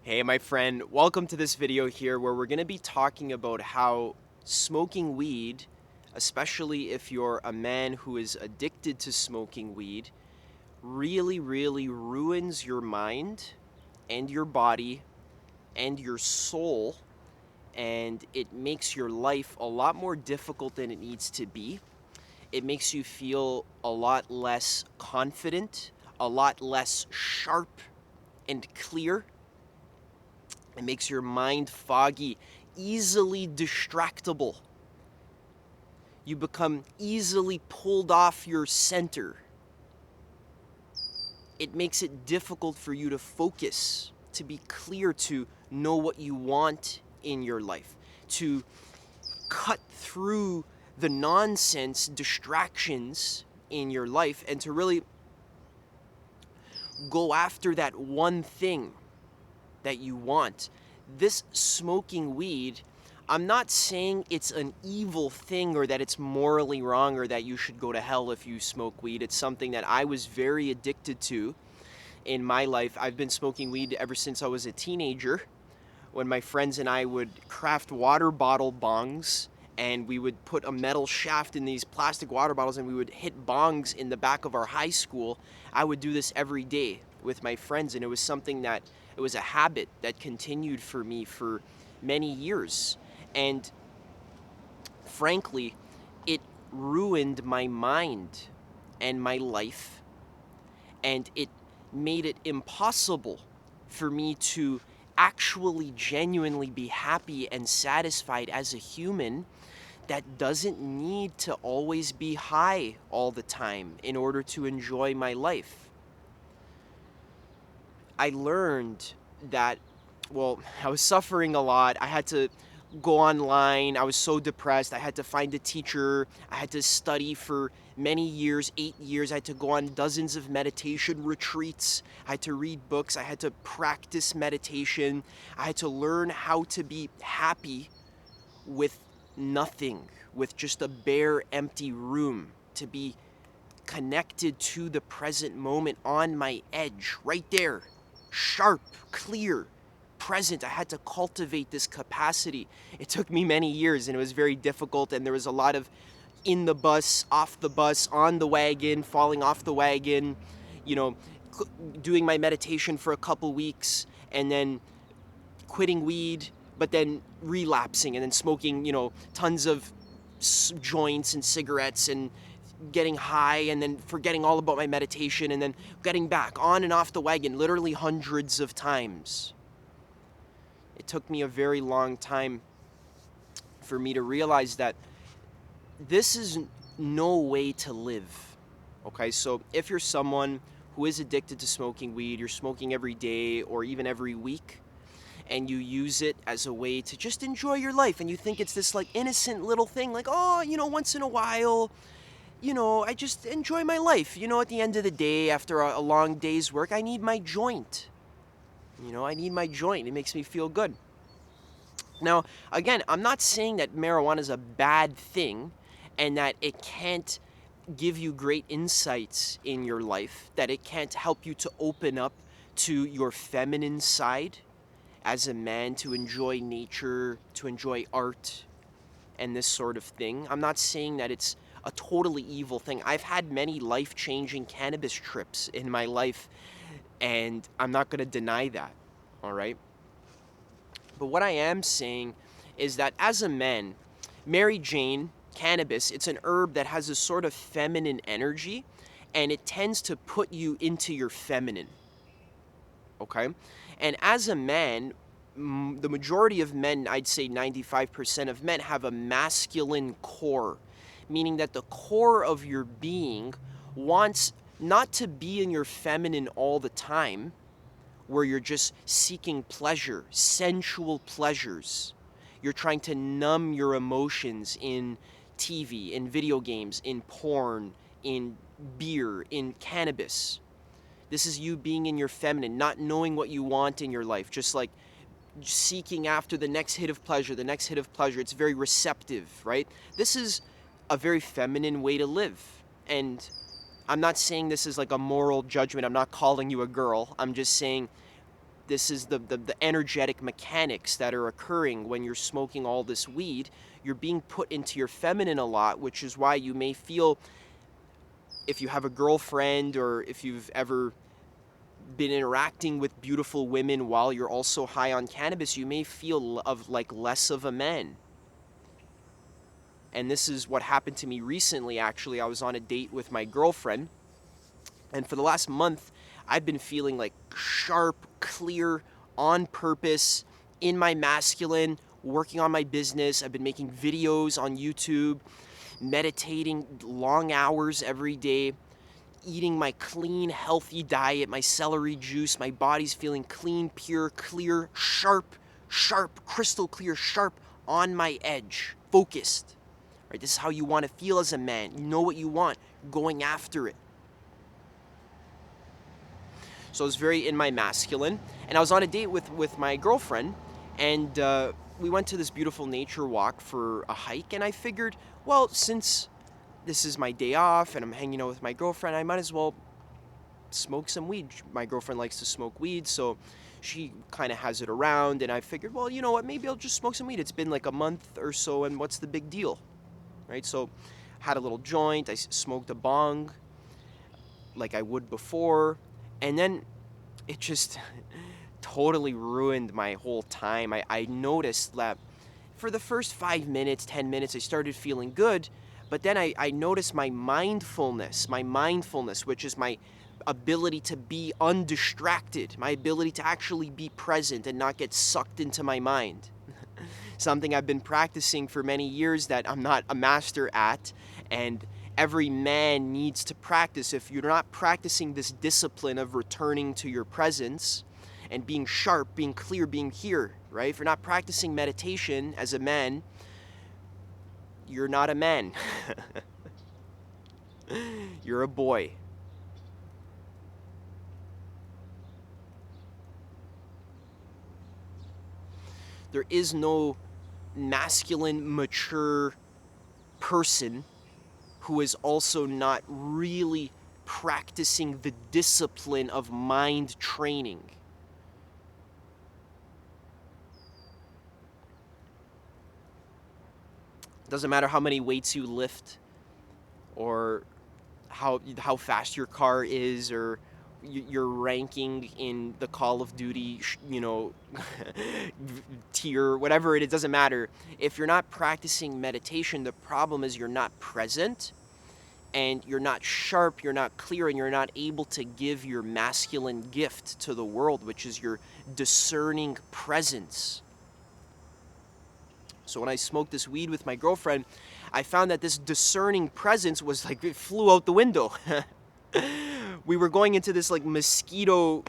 Hey, my friend, welcome to this video here where we're going to be talking about how smoking weed, especially if you're a man who is addicted to smoking weed, really ruins your mind and your body and your soul, and it makes your life a lot more difficult than it needs to be. It makes you feel a lot less confident, a lot less sharp and clear. It makes your mind foggy, easily distractible. You become easily pulled off your center. It makes it difficult for you to focus, to be clear, to know what you want in your life, to cut through the nonsense distractions in your life, and to really go after that one thing that you want. This smoking weed, I'm not saying it's an evil thing or that it's morally wrong or that you should go to hell if you smoke weed. It's something that I was very addicted to in my life. I've been smoking weed ever since I was a teenager, when my friends and I would craft water bottle bongs, and we would put a metal shaft in these plastic water bottles and we would hit bongs in the back of our high school. I would do this every day with my friends, and it was something that it was a habit that continued for me for many years. And frankly, it ruined my mind and my life, and it made it impossible for me to actually genuinely be happy and satisfied as a human that doesn't need to always be high all the time in order to enjoy my life. I learned that, well, I was suffering a lot. I had to go online. I was so depressed. I had to find a teacher. I had to study for many years, 8 years. I had to go on dozens of meditation retreats. I had to read books. I had to practice meditation. I had to learn how to be happy with nothing, with just a bare, empty room, to be connected to the present moment, on my edge, right there, sharp, clear, present. I had to cultivate this capacity. It took me many years and it was very difficult, and there was a lot of in the bus, off the bus, on the wagon, falling off the wagon, you know, doing my meditation for a couple weeks and then quitting weed, but then relapsing and then smoking, tons of joints and cigarettes and getting high and then forgetting all about my meditation and then getting back on and off the wagon literally hundreds of times. It took me a very long time for me to realize that this is no way to live. Okay, so if you're someone who is addicted to smoking weed, you're smoking every day or even every week, and you use it as a way to just enjoy your life, and you think it's this like innocent little thing, like, oh, once in a while, I just enjoy my life. At the end of the day, after a long day's work, I need my joint. I need my joint. It makes me feel good. Now, again, I'm not saying that marijuana is a bad thing and that it can't give you great insights in your life, that it can't help you to open up to your feminine side as a man, to enjoy nature, to enjoy art, and this sort of thing. I'm not saying that it's a totally evil thing. I've had many life-changing cannabis trips in my life, and I'm not going to deny that, all right? But what I am saying is that as a man, Mary Jane, cannabis, it's an herb that has a sort of feminine energy, and it tends to put you into your feminine, okay? And as a man, the majority of men, I'd say 95% of men, have a masculine core, meaning that the core of your being wants not to be in your feminine all the time, where you're just seeking pleasure, sensual pleasures. You're trying to numb your emotions in TV, in video games, in porn, in beer, in cannabis. This is you being in your feminine, not knowing what you want in your life, just like seeking after the next hit of pleasure, the next hit of pleasure. It's very receptive, right? This is a very feminine way to live. And I'm not saying this is like a moral judgment. I'm not calling you a girl. I'm just saying This is the energetic mechanics that are occurring when you're smoking all this weed. You're being put into your feminine a lot, which is why you may feel, if you have a girlfriend or if you've ever been interacting with beautiful women while you're also high on cannabis, you may feel of like less of a man. And this is what happened to me recently. Actually, I was on a date with my girlfriend, and for the last month I've been feeling like sharp, clear, on purpose, in my masculine, working on my business. I've been making videos on YouTube, meditating long hours every day, eating my clean, healthy diet, my celery juice. My body's feeling clean, pure, clear, sharp, crystal clear, sharp, on my edge, focused. Right? This is how you want to feel as a man. You know what you want, going after it. So I was very in my masculine, and I was on a date with my girlfriend, and we went to this beautiful nature walk for a hike, and I figured, well, since this is my day off and I'm hanging out with my girlfriend, I might as well smoke some weed. My girlfriend likes to smoke weed, so she kind of has it around, and I figured, well, you know what, maybe I'll just smoke some weed. It's been like a month or so, and what's the big deal, right? So had a little joint, I smoked a bong like I would before, and then it just totally ruined my whole time. I noticed that for the first 5 minutes, 10 minutes, I started feeling good, but then I noticed my mindfulness, which is my ability to be undistracted, my ability to actually be present and not get sucked into my mind. Something I've been practicing for many years that I'm not a master at, and every man needs to practice. If you're not practicing this discipline of returning to your presence and being sharp, being clear, being here, right? If you're not practicing meditation as a man, you're not a man. You're a boy. There is no masculine, mature person who is also not really practicing the discipline of mind training. Doesn't matter how many weights you lift, or how fast your car is, or your ranking in the Call of Duty, tier, whatever it is, doesn't matter. If you're not practicing meditation, the problem is you're not present, and you're not sharp, you're not clear, and you're not able to give your masculine gift to the world, which is your discerning presence. So when I smoked this weed with my girlfriend, I found that this discerning presence was like, it flew out the window. We were going into this like mosquito-y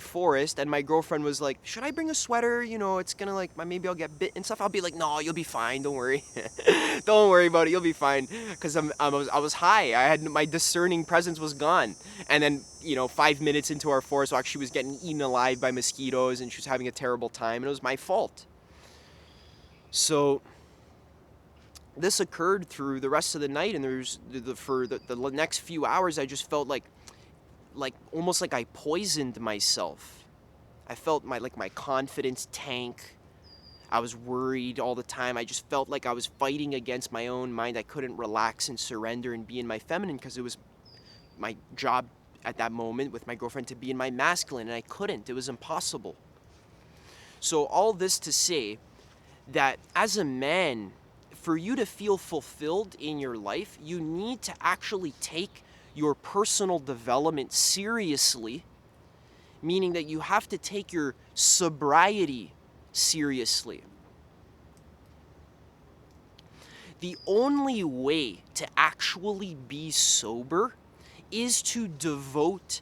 forest, and my girlfriend was like, should I bring a sweater? It's gonna like, maybe I'll get bit and stuff. I'll be like, no, you'll be fine. Don't worry. Don't worry about it. You'll be fine. Because I was high. My discerning presence was gone. And then, 5 minutes into our forest walk, she was getting eaten alive by mosquitoes, and she was having a terrible time, and it was my fault. So this occurred through the rest of the night, and for the next few hours, I just felt like almost like I poisoned myself. I felt my confidence tank. I was worried all the time. I just felt like I was fighting against my own mind. I couldn't relax and surrender and be in my feminine, because it was my job at that moment with my girlfriend to be in my masculine, and I couldn't. It was impossible. So all this to say that as a man, for you to feel fulfilled in your life, you need to actually take your personal development seriously, meaning that you have to take your sobriety seriously. The only way to actually be sober is to devote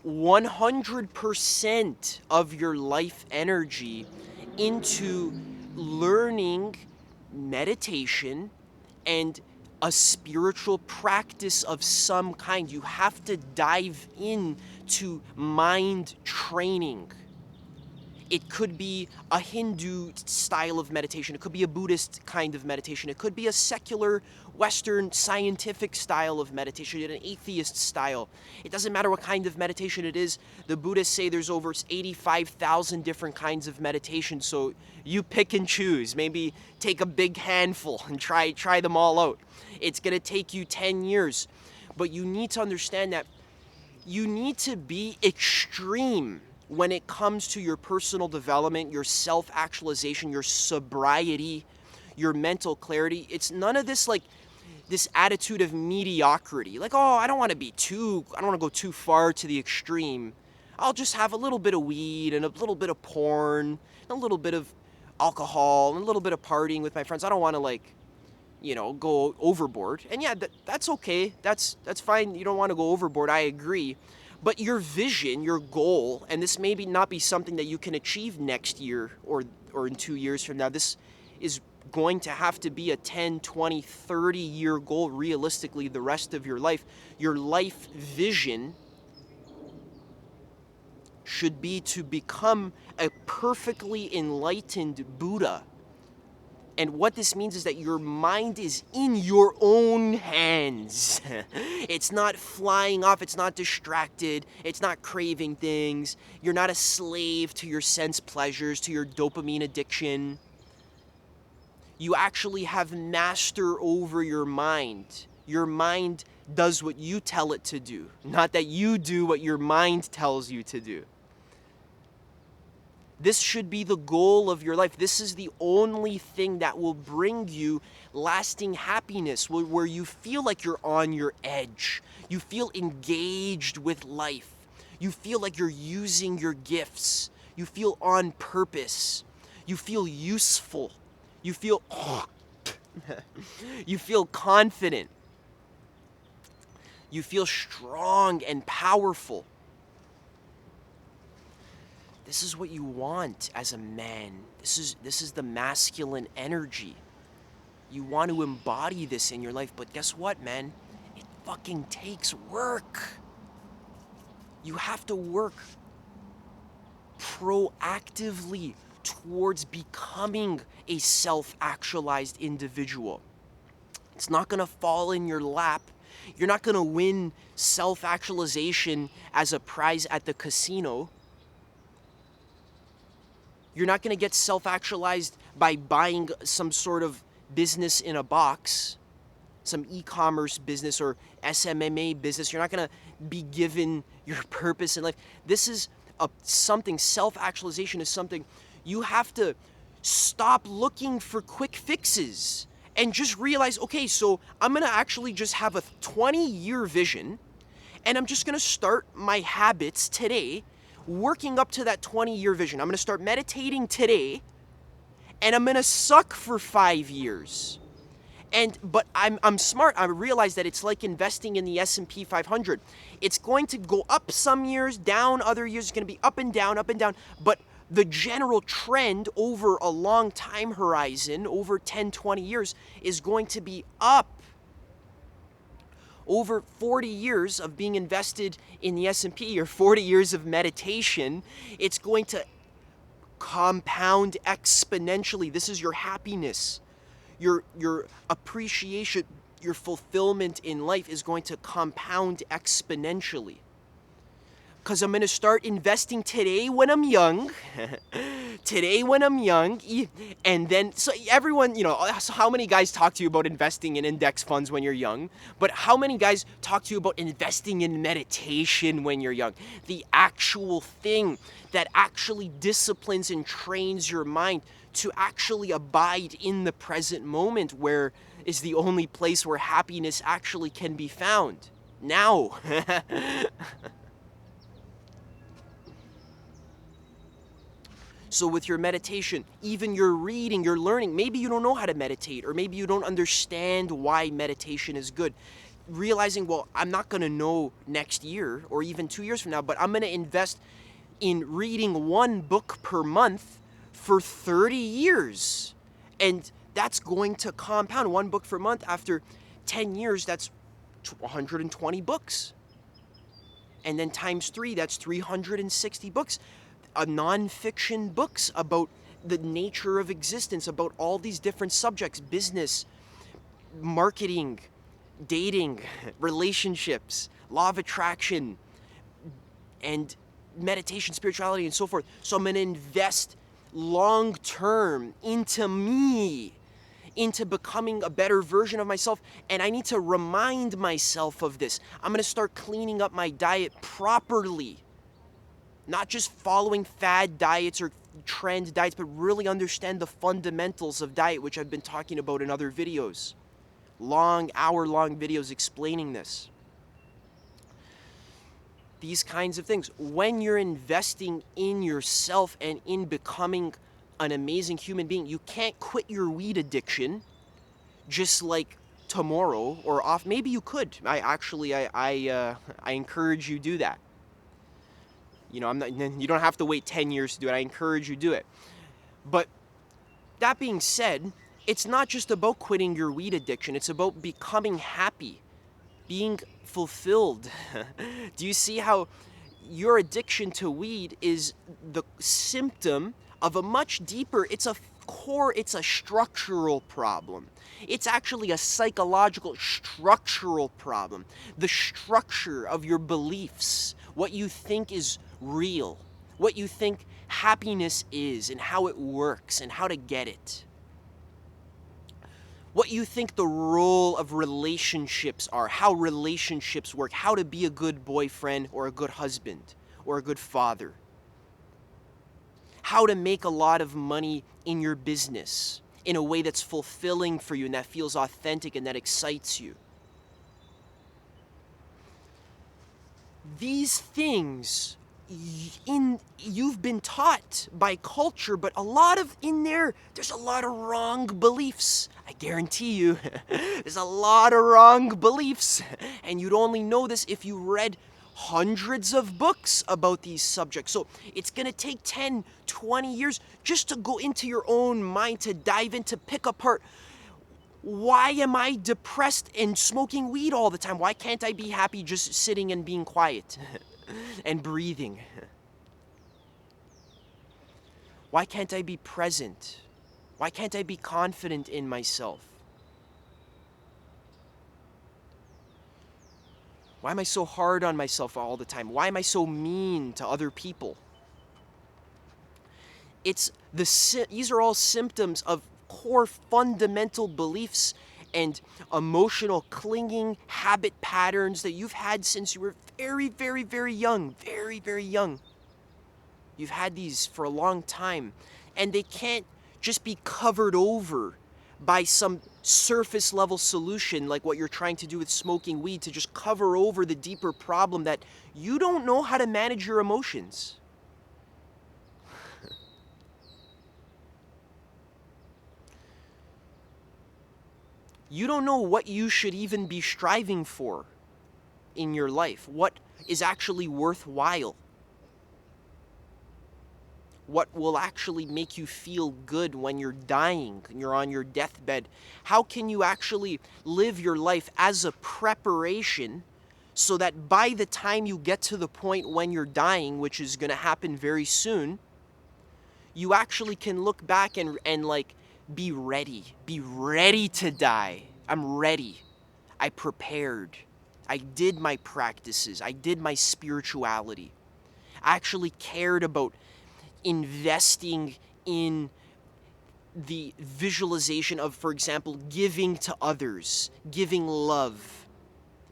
100% of your life energy into learning meditation and a spiritual practice of some kind. You have to dive into mind training. It could be a Hindu style of meditation. It could be a Buddhist kind of meditation. It could be a secular, Western, scientific style of meditation, an atheist style. It doesn't matter what kind of meditation it is. The Buddhists say there's over 85,000 different kinds of meditation, so you pick and choose. Maybe take a big handful and try them all out. It's going to take you 10 years. But you need to understand that you need to be extreme when it comes to your personal development, your self-actualization, your sobriety, your mental clarity. It's none of this like this attitude of mediocrity. Like, oh, I don't want to go too far to the extreme. I'll just have a little bit of weed and a little bit of porn, and a little bit of alcohol and a little bit of partying with my friends. I don't want to go overboard. And yeah, that's okay. That's fine. You don't want to go overboard. I agree. But your vision, your goal, and this may not be something that you can achieve next year or in 2 years from now. This is going to have to be a 10, 20, 30-year goal realistically the rest of your life. Your life vision should be to become a perfectly enlightened Buddha. And what this means is that your mind is in your own hands. It's not flying off. It's not distracted. It's not craving things. You're not a slave to your sense pleasures, to your dopamine addiction. You actually have master over your mind. Your mind does what you tell it to do, not that you do what your mind tells you to do. This should be the goal of your life. This is the only thing that will bring you lasting happiness, where you feel like you're on your edge. You feel engaged with life. You feel like you're using your gifts. You feel on purpose. You feel useful. You feel you feel confident. You feel strong and powerful. This is what you want as a man. This is the masculine energy. You want to embody this in your life, but guess what, man? It fucking takes work. You have to work proactively towards becoming a self-actualized individual. It's not going to fall in your lap. You're not going to win self-actualization as a prize at the casino. You're not going to get self-actualized by buying some sort of business in a box, some e-commerce business or SMMA business. You're not going to be given your purpose in life. This is something, self-actualization is something you have to stop looking for quick fixes and just realize, okay, so I'm going to actually just have a 20-year vision, and I'm just going to start my habits today working up to that 20-year vision. I'm going to start meditating today, and I'm going to suck for 5 years. But I'm smart. I realize that it's like investing in the S&P 500. It's going to go up some years, down other years. It's going to be up and down, but the general trend over a long time horizon, over 10, 20 years, is going to be up. Over 40 years of being invested in the S&P, or 40 years of meditation, it's going to compound exponentially. This is your happiness, your appreciation, your fulfillment in life is going to compound exponentially. Because I'm going to start investing today when I'm young. And then, so everyone, so how many guys talk to you about investing in index funds when you're young? But how many guys talk to you about investing in meditation when you're young? The actual thing that actually disciplines and trains your mind to actually abide in the present moment, where is the only place where happiness actually can be found. Now. So with your meditation, even your reading, your learning, maybe you don't know how to meditate, or maybe you don't understand why meditation is good. Realizing, well, I'm not going to know next year or even 2 years from now, but I'm going to invest in reading one book per month for 30 years. And that's going to compound. One book per month. After 10 years, that's 120 books. And then times 3, that's 360 books. nonfiction books about the nature of existence, about all these different subjects: business, marketing, dating, relationships, law of attraction, and meditation, spirituality, and so forth. So I'm going to invest long term into me, into becoming a better version of myself. And I need to remind myself of this. I'm going to start cleaning up my diet properly, not just following fad diets or trend diets, but really understand the fundamentals of diet, which I've been talking about in other videos. Long, hour-long videos explaining this. These kinds of things. When you're investing in yourself and in becoming an amazing human being, you can't quit your weed addiction just like tomorrow or off. Maybe you could. I encourage you do that. You know, you don't have to wait 10 years to do it. I encourage you do it. But that being said, it's not just about quitting your weed addiction. It's about becoming happy, being fulfilled. Do you see how your addiction to weed is the symptom of a much deeper, it's a structural problem. It's actually a psychological structural problem. The structure of your beliefs, what you think is real, what you think happiness is, and how it works, and how to get it. What you think the role of relationships are, how relationships work, how to be a good boyfriend or a good husband or a good father. How to make a lot of money in your business in a way that's fulfilling for you and that feels authentic and that excites you. These things you've been taught by culture, but a lot of there's a lot of wrong beliefs. I guarantee you, there's a lot of wrong beliefs, and you'd only know this if you read hundreds of books about these subjects. So it's going to take 10, 20 years just to go into your own mind, to dive into, pick apart, why am I depressed and smoking weed all the time? Why can't I be happy just sitting and being quiet and breathing? Why can't I be present? Why can't I be confident in myself? Why am I so hard on myself all the time? Why am I so mean to other people? These are all symptoms of core fundamental beliefs and emotional clinging habit patterns that you've had since you were very, very, very young. Very, very young. You've had these for a long time, and they can't just be covered over by some surface level solution like what you're trying to do with smoking weed, to just cover over the deeper problem that you don't know how to manage your emotions. You don't know what you should even be striving for in your life, what is actually worthwhile, what will actually make you feel good when you're dying and you're on your deathbed. How can you actually live your life as a preparation so that by the time you get to the point when you're dying, which is going to happen very soon, you actually can look back and like be ready to die. I'm ready. I prepared. I did my practices. I did my spirituality. I actually cared about investing in the visualization of, for example, giving to others, giving love,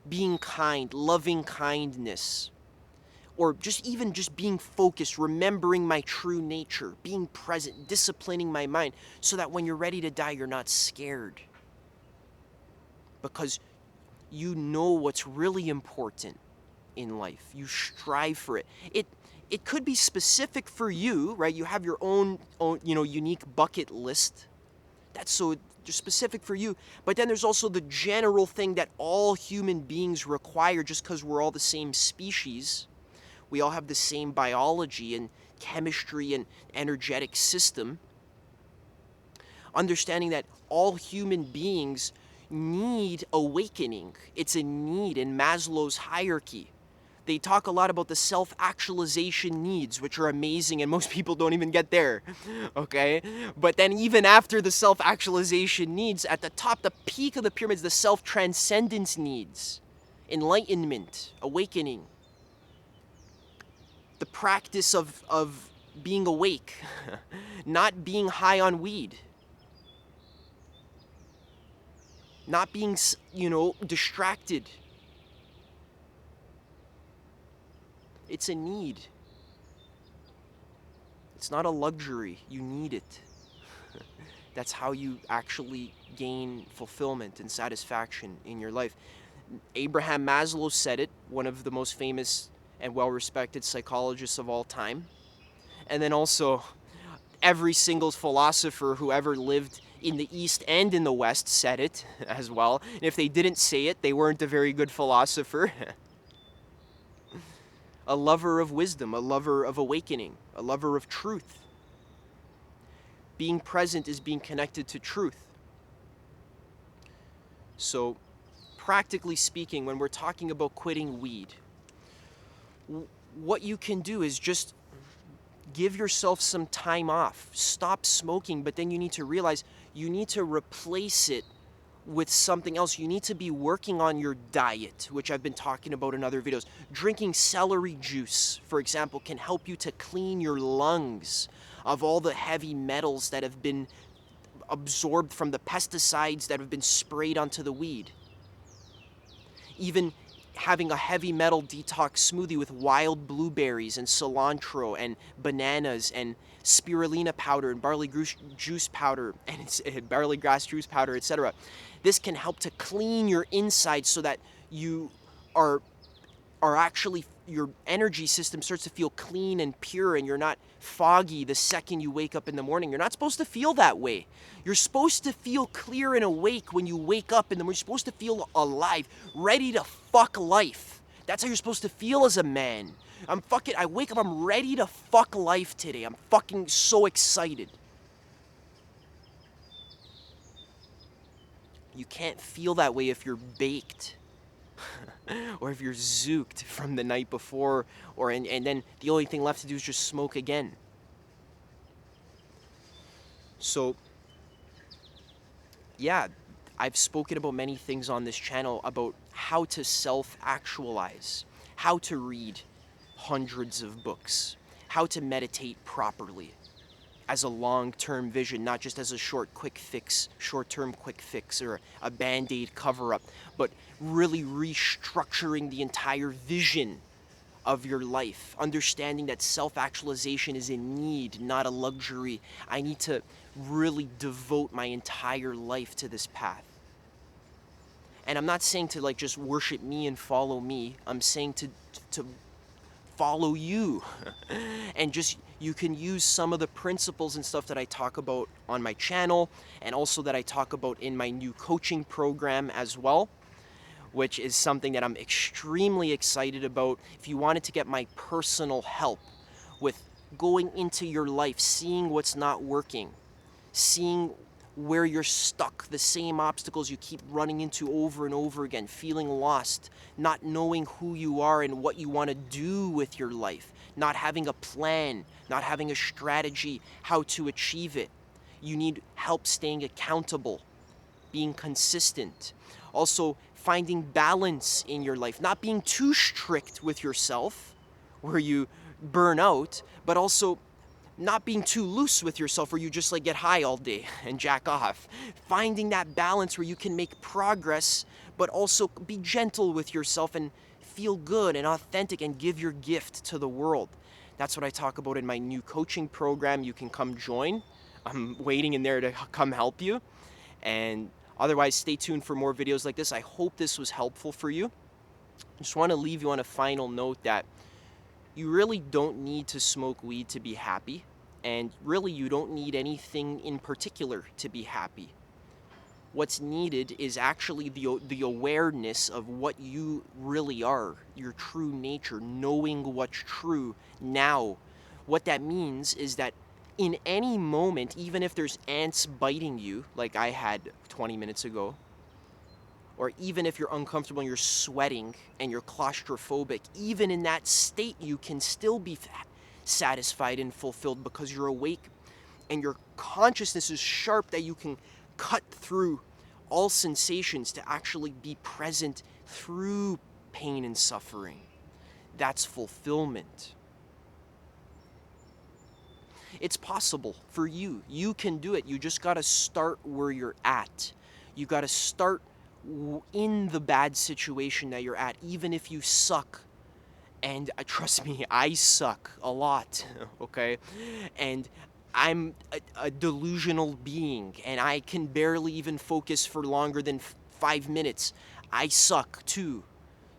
being kind, loving kindness, or just being focused, remembering my true nature, being present, disciplining my mind, so that when you're ready to die, you're not scared. Because you know what's really important in life. You strive for it. It could be specific for you, right? You have your own unique bucket list. That's so just specific for you. But then there's also the general thing that all human beings require, just because we're all the same species. We all have the same biology and chemistry and energetic system. Understanding that all human beings need awakening. It's a need in Maslow's hierarchy. They talk a lot about the self-actualization needs, which are amazing, and most people don't even get there, okay? But then even after the self-actualization needs, at the top, the peak of the pyramid is the self-transcendence needs. Enlightenment, awakening, the practice of being awake, not being high on weed, not being, distracted. It's a need. It's not a luxury. You need it. That's how you actually gain fulfillment and satisfaction in your life. Abraham Maslow said it, one of the most famous and well-respected psychologists of all time. And then also, every single philosopher who ever lived in the East and in the West said it as well. And if they didn't say it, they weren't a very good philosopher. A lover of wisdom, a lover of awakening, a lover of truth. Being present is being connected to truth. So, practically speaking, when we're talking about quitting weed, what you can do is just give yourself some time off. Stop smoking, but then you need to realize you need to replace it with something else. You need to be working on your diet, which I've been talking about in other videos. Drinking celery juice, for example, can help you to clean your lungs of all the heavy metals that have been absorbed from the pesticides that have been sprayed onto the weed. Even having a heavy metal detox smoothie with wild blueberries and cilantro and bananas and spirulina powder and barley juice powder and barley grass juice powder, etc. This can help to clean your insides so that you are actually, your energy system starts to feel clean and pure, and you're not foggy the second you wake up in the morning. You're not supposed to feel that way. You're supposed to feel clear and awake when you wake up in the morning. You're supposed to feel alive, ready to fuck life. That's how you're supposed to feel as a man. I wake up, I'm ready to fuck life today. I'm fucking so excited. You can't feel that way if you're baked. Or if you're zooked from the night before, and then the only thing left to do is just smoke again. So, yeah, I've spoken about many things on this channel about how to self-actualize, how to read hundreds of books, how to meditate properly as a long-term vision, not just as a short-term quick fix or a band-aid cover-up, but really restructuring the entire vision of your life, understanding that self-actualization is a need, not a luxury. I need to really devote my entire life to this path. And I'm not saying to just worship me and follow me. I'm saying to follow you. And just, you can use some of the principles and stuff that I talk about on my channel, and also that I talk about in my new coaching program as well, which is something that I'm extremely excited about. If you wanted to get my personal help with going into your life, seeing what's not working, seeing where you're stuck, the same obstacles you keep running into over and over again, feeling lost, not knowing who you are and what you want to do with your life, not having a plan, not having a strategy how to achieve it. You need help staying accountable, being consistent. Also, finding balance in your life, not being too strict with yourself where you burn out, but also not being too loose with yourself where you just get high all day and jack off. Finding that balance where you can make progress, but also be gentle with yourself and feel good and authentic and give your gift to the world. That's what I talk about in my new coaching program. You can come join. I'm waiting in there to come help you. And otherwise, stay tuned for more videos like this. I hope this was helpful for you. I just want to leave you on a final note that you really don't need to smoke weed to be happy, and really you don't need anything in particular to be happy. What's needed is actually the awareness of what you really are, your true nature, knowing what's true now. What that means is that in any moment, even if there's ants biting you, like I had 20 minutes ago, or even if you're uncomfortable and you're sweating and you're claustrophobic, even in that state, you can still be satisfied and fulfilled because you're awake and your consciousness is sharp that you can cut through all sensations to actually be present through pain and suffering. That's fulfillment. It's possible for you. You can do it. You just got to start where you're at. You got to start in the bad situation that you're at, even if you suck. And trust me, I suck a lot, okay? And I'm a delusional being, and I can barely even focus for longer than 5 minutes. I suck too.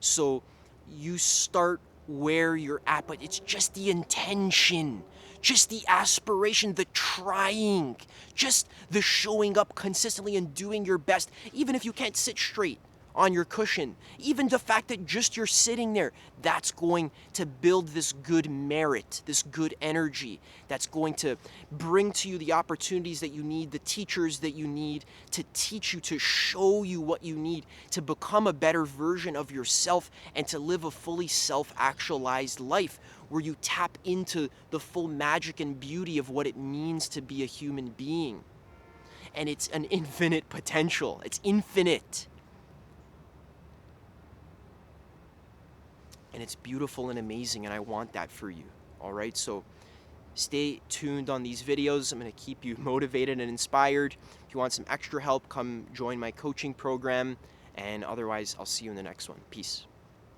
So you start where you're at, but it's just the intention, just the aspiration, the trying, just the showing up consistently and doing your best, even if you can't sit straight on your cushion. Even the fact that just you're sitting there, that's going to build this good merit, this good energy, that's going to bring to you the opportunities that you need, the teachers that you need to teach you, to show you what you need to become a better version of yourself and to live a fully self-actualized life where you tap into the full magic and beauty of what it means to be a human being. And it's an infinite potential. It's infinite. And it's beautiful and amazing, and I want that for you. All right, so stay tuned on these videos. I'm going to keep you motivated and inspired. If you want some extra help, come join my coaching program, and otherwise I'll see you in the next one. Peace.